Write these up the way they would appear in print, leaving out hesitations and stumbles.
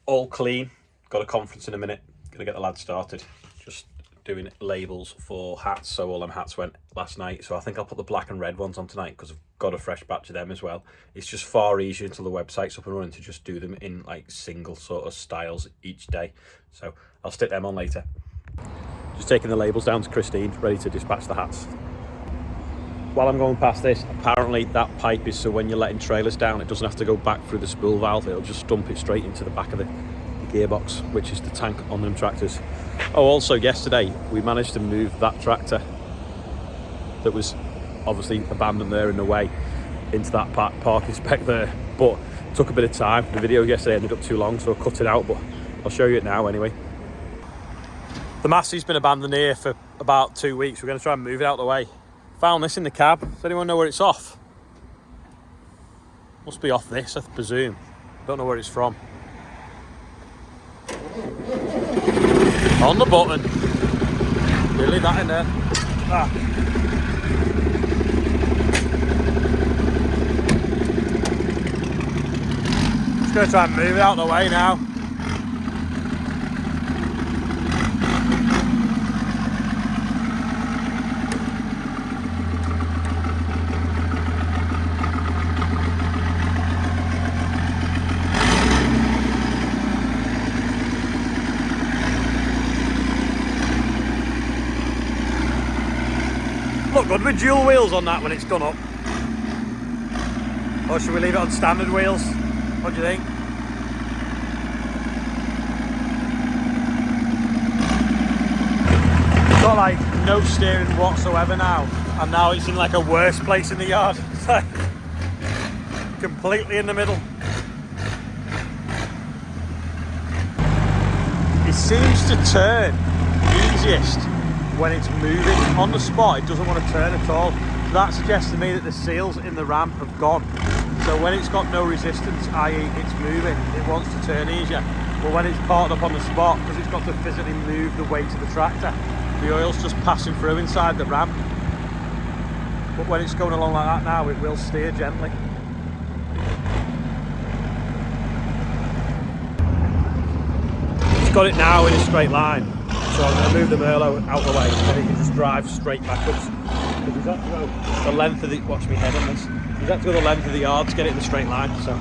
all clean. Got a conference in a minute. Gonna get the lads started. Just doing labels for hats. So all them hats went last night. So I think I'll put the black and red ones on tonight because I've got a fresh batch of them as well. It's just far easier until the website's up and running to just do them in like single sort of styles each day. So I'll stick them on later. Just taking the labels down to Christine, ready to dispatch the hats. While I'm going past this, apparently that pipe is so when you're letting trailers down, it doesn't have to go back through the spool valve. It'll just dump it straight into the back of the gearbox, which is the tank on them tractors. Oh, also yesterday we managed to move that tractor that was obviously abandoned there in the way into that parking spec there, but it took a bit of time. The video yesterday ended up too long, so I cut it out, but I'll show you it now anyway. The Massey's been abandoned here for about 2 weeks. We're going to try and move it out of the way. Found this in the cab. Does anyone know where it's off? Must be off this, I presume. Don't know where it's from. On the button. You leave that in there. Ah. Just going to try and move it out of the way now. Look good with dual wheels on that when it's done up. Or should we leave it on standard wheels? What do you think? It's got like no steering whatsoever now. And now it's in like a worse place in the yard. It's like completely in the middle. It seems to turn easiest when it's moving. On the spot, it doesn't want to turn at all. So that suggests to me that the seals in the ramp have gone. So when it's got no resistance, i.e. it's moving, it wants to turn easier. But when it's parked up on the spot, because it's got to physically move the weight of the tractor, the oil's just passing through inside the ramp. But when it's going along like that now, it will steer gently. It's got it now in a straight line. So I'm going to move the Merlot out of the way and it can just drive straight backwards. Because we've got to go the length of the... Watch me head on this. We've got to go the length of the yard to get it in the straight line, so...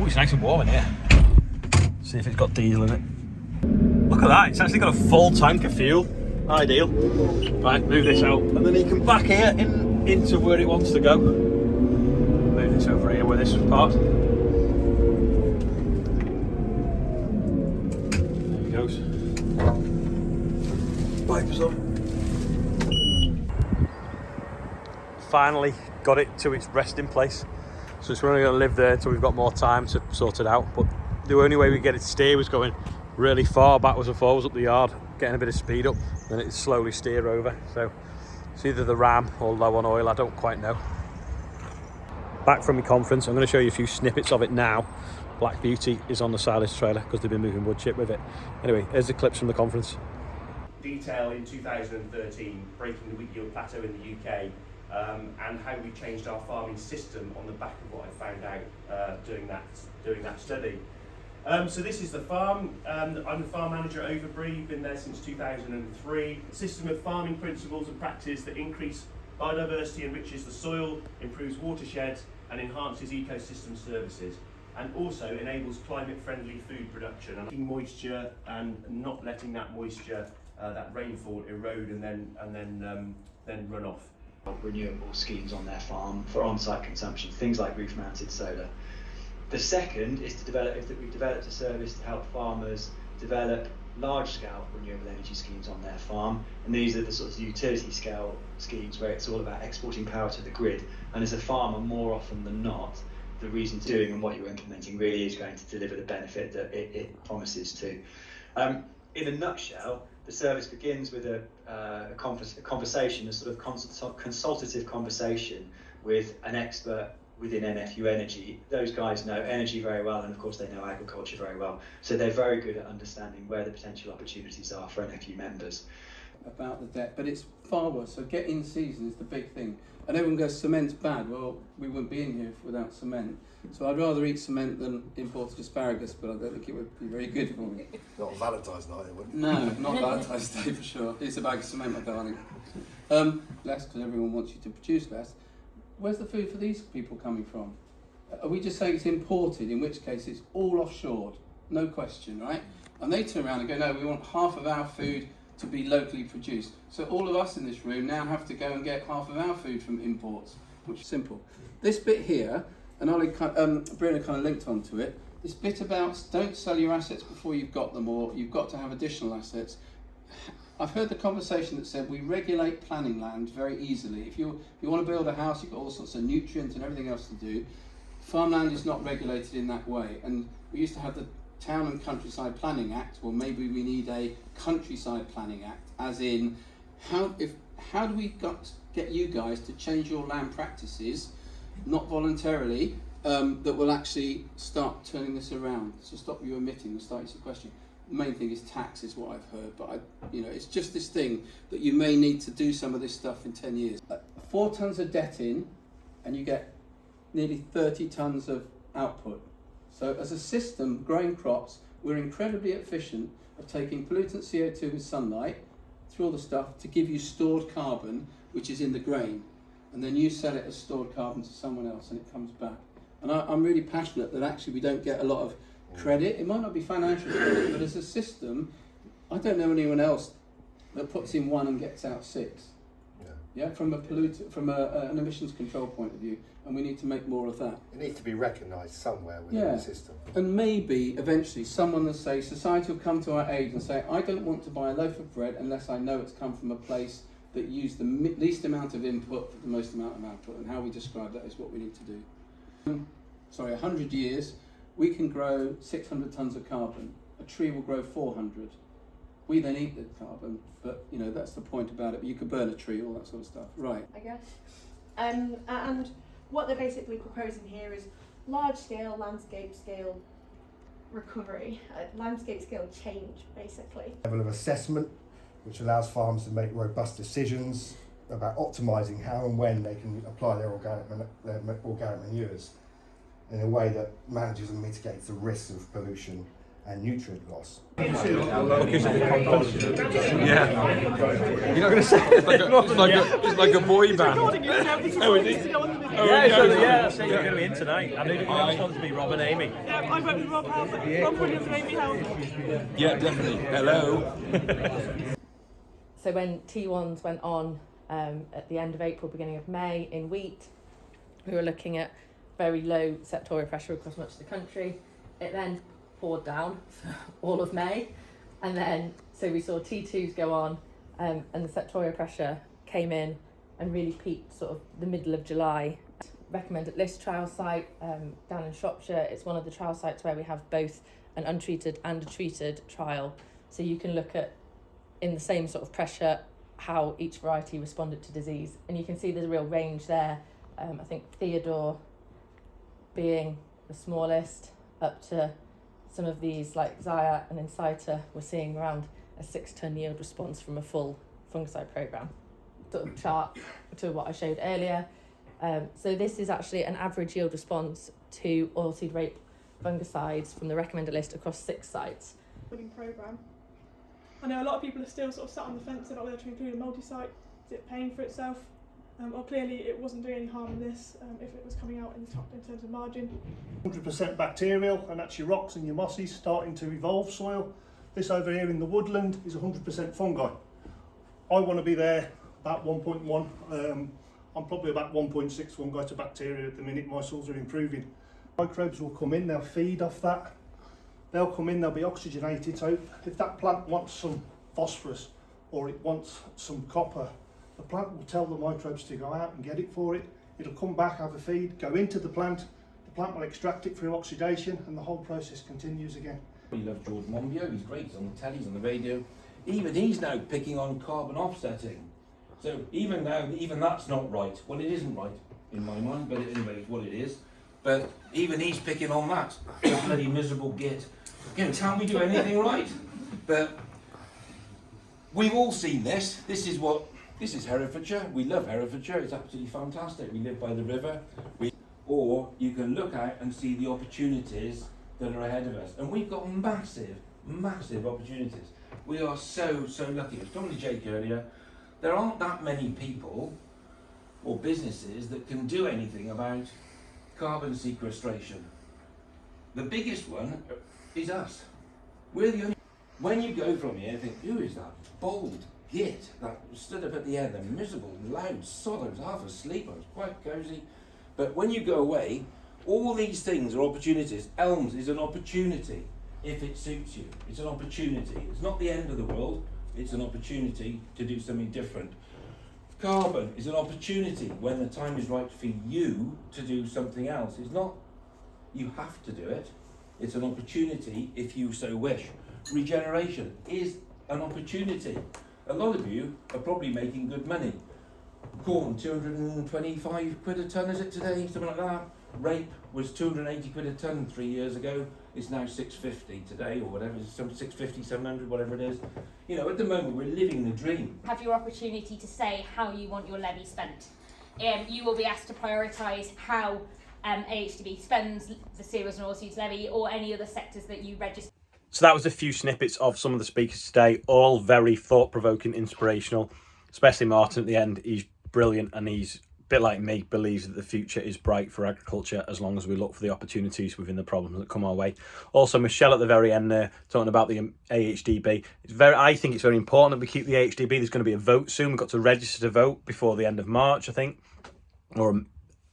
Ooh, it's nice and warm in here. See if it's got diesel in it. Look at that, it's actually got a full tank of fuel. Ideal. Right, move this out. And then you can back here into where it wants to go. Move this over here where this was parked. Wipers on. Finally got it to its resting place. So it's only going to live there until we've got more time to sort it out. But the only way we get it to steer was going really far backwards and forwards up the yard, getting a bit of speed up, then it'd slowly steer over. So it's either the ram or low on oil, I don't quite know. Back from my conference, I'm going to show you a few snippets of it now. Black Beauty is on the side of this trailer because they've been moving wood chip with it. Anyway, here's the clips from the conference. Detail in 2013, breaking the wheat yield plateau in the UK, and how we changed our farming system on the back of what I found out doing that study. So this is the farm. I'm the farm manager at Overbury, been there since 2003. A system of farming principles and practice that increase biodiversity, enriches the soil, improves watersheds and enhances ecosystem services, and also enables climate-friendly food production and moisture and not letting that moisture, that rainfall, erode and then run off. Renewable schemes on their farm for on-site consumption, things like roof-mounted solar. The second is we've developed a service to help farmers develop large-scale renewable energy schemes on their farm, and these are the sort of utility-scale schemes where it's all about exporting power to the grid. And as a farmer, more often than not, the reason to doing and what you're implementing really is going to deliver the benefit that it promises to. In a nutshell, the service begins with a conversation, a sort of consultative conversation with an expert within NFU Energy. Those guys know energy very well, and of course they know agriculture very well, so they're very good at understanding where the potential opportunities are for NFU members. About the debt, but it's far worse. So get in season is the big thing. And everyone goes, cement's bad. Well, we wouldn't be in here without cement. So I'd rather eat cement than imported asparagus, but I don't think it would be very good for me. Not on Valentine's night, it wouldn't. No, not Valentine's Day for sure. It's a bag of cement, my darling. Less, because everyone wants you to produce less. Where's the food for these people coming from? Are we just saying it's imported, in which case it's all offshored? No question, right? And they turn around and go, no, we want half of our food to be locally produced. So all of us in this room now have to go and get half of our food from imports, which is simple. This bit here, and Bruno kind of linked onto it, this bit about don't sell your assets before you've got them, or you've got to have additional assets. I've heard the conversation that said we regulate planning land very easily. If you want to build a house, you've got all sorts of nutrients and everything else to do. Farmland is not regulated in that way, and we used to have the Town and Countryside Planning Act. Well, maybe we need a Countryside Planning Act, as in how do we get you guys to change your land practices, not voluntarily, that will actually start turning this around, to stop you emitting and start your question. The main thing is tax, is what I've heard, but it's just this thing that you may need to do some of this stuff in 10 years. 4 tonnes of debt in, and you get nearly 30 tonnes of output. So as a system, growing crops, we're incredibly efficient of taking pollutant CO2 with sunlight through all the stuff to give you stored carbon, which is in the grain. And then you sell it as stored carbon to someone else and it comes back. And I'm really passionate that actually we don't get a lot of credit. It might not be financial credit, but as a system, I don't know anyone else that puts in 1 and gets out 6. Yeah, from an emissions control point of view, and we need to make more of that. It needs to be recognised somewhere within the system. And maybe eventually someone will say, society will come to our aid and say, I don't want to buy a loaf of bread unless I know it's come from a place that used the least amount of input for the most amount of output, and how we describe that is what we need to do. 100 years, we can grow 600 tonnes of carbon. A tree will grow 400. We then eat the carbon, but that's the point about it. You could burn a tree, all that sort of stuff. Right. I guess. And what they're basically proposing here is large scale, landscape scale recovery, landscape scale change, basically. Level of assessment, which allows farmers to make robust decisions about optimising how and when they can apply their organic manures in a way that manages and mitigates the risks of pollution and nutrient loss. Yeah. You're not going to say it? It's like a boy band. Oh, is it? Yeah, I think you're going to be in tonight. I knew the next one to be Rob and Amy. Yeah, I went with Rob House. Rob Williams and Amy House. Yeah, definitely. Hello. So when T1s went on at the end of April, beginning of May in wheat, we were looking at very low septorial pressure across much of the country. It then poured down for all of May, and then so we saw T2s go on, and the septorial pressure came in and really peaked sort of the middle of July. Recommended list trial site down in Shropshire. It's one of the trial sites where we have both an untreated and a treated trial, so you can look at in the same sort of pressure how each variety responded to disease, and you can see there's a real range there. I think Theodore being the smallest, up to some of these like Zaya and Inciter, we're seeing around a 6-ton yield response from a full fungicide programme. Sort of chart to what I showed earlier. So this is actually an average yield response to oilseed rape fungicides from the recommended list across 6 sites. Winning programme. I know a lot of people are still sort of sat on the fence about whether to include a multi-site. Is it paying for itself? Well, clearly it wasn't doing any harm in this if it was coming out in the top in terms of margin. 100% bacterial, and that's your rocks and your mosses starting to evolve soil. This over here in the woodland is 100% fungi. I want to be there about 1.1. I'm probably about 1.6 fungi to bacteria at the minute. My soils are improving. Microbes will come in, they'll feed off that. They'll come in, they'll be oxygenated. So if that plant wants some phosphorus or it wants some copper, the plant will tell the microbes to go out and get it for it. It'll come back, have a feed, go into the plant will extract it through oxidation, and the whole process continues again. We love George Monbiot, he's great, he's on the telly, he's on the radio. Even he's now picking on carbon offsetting. So even now, even that's not right. Well, it isn't right in my mind, but anyway, it's what it is. But even he's picking on that. You bloody miserable git. Can't we do anything right? But we've all seen this. This is Herefordshire. We love Herefordshire. It's absolutely fantastic. We live by the river. or you can look out and see the opportunities that are ahead of us. And we've got massive, massive opportunities. We are so, so lucky. I was talking to Jake earlier, there aren't that many people or businesses that can do anything about carbon sequestration. The biggest one is us. We're the only. When you go from here, think, who is that bold git that stood up at the end, they're miserable, loud, sod, I was half asleep, I was quite cosy. But when you go away, all these things are opportunities. Elms is an opportunity if it suits you. It's an opportunity. It's not the end of the world, it's an opportunity to do something different. Carbon is an opportunity when the time is right for you to do something else. It's not you have to do it. It's an opportunity if you so wish. Regeneration is an opportunity. A lot of you are probably making good money. Corn, 225 quid a tonne, is it today? Something like that. Rape was 280 quid a tonne 3 years ago. It's now 650 today, or whatever. It's 650, 700, whatever it is. You know, at the moment, we're living the dream. Have your opportunity to say how you want your levy spent. You will be asked to prioritise how AHDB spends the cereals and oilseeds levy or any other sectors that you register. So that was a few snippets of some of the speakers today, all very thought-provoking, inspirational, especially Martin at the end. He's brilliant, and he's a bit like me, believes that the future is bright for agriculture as long as we look for the opportunities within the problems that come our way. Also, Michelle at the very end there, talking about the AHDB. I think it's very important that we keep the AHDB. There's going to be a vote soon. We've got to register to vote before the end of March, I think, or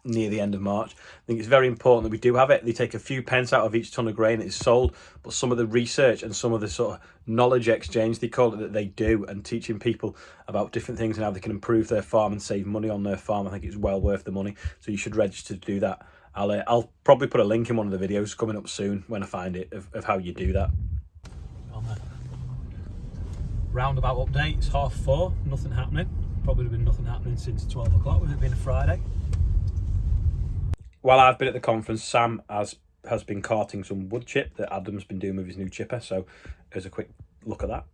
near the end of March. I think it's very important that we do have it. They take a few pence out of each tonne of grain that is sold, but some of the research and some of the sort of knowledge exchange, they call it, that they do, and teaching people about different things and how they can improve their farm and save money on their farm, I think it's well worth the money. So you should register to do that. I'll probably put a link in one of the videos coming up soon when I find it of how you do that. On the roundabout update, it's 4:30, nothing happening. Probably been nothing happening since 12 o'clock with it being a Friday. While I've been at the conference, Sam has been carting some wood chip that Adam's been doing with his new chipper, so here's a quick look at that.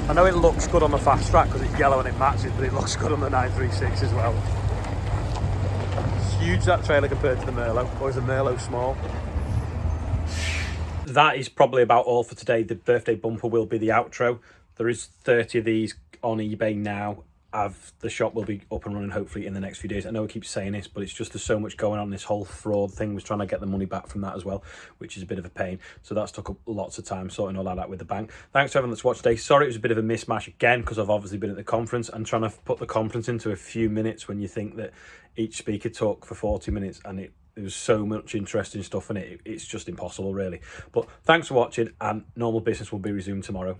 I know it looks good on the fast track because it's yellow and it matches, but it looks good on the 936 as well. It's huge, that trailer, compared to the Merlot, or is the Merlot small? That is probably about all for today. The birthday bumper will be the outro. There is 30 of these on eBay now. The shop will be up and running hopefully in the next few days. I know I keep saying this, but it's just there's so much going on. This whole fraud thing was trying to get the money back from that as well, which is a bit of a pain. So that's took up lots of time sorting all that out with the bank. Thanks to everyone that's watched today. Sorry it was a bit of a mismatch again because I've obviously been at the conference and trying to put the conference into a few minutes when you think that each speaker talked for 40 minutes and there was so much interesting stuff in it. It's just impossible really. But thanks for watching, and normal business will be resumed tomorrow.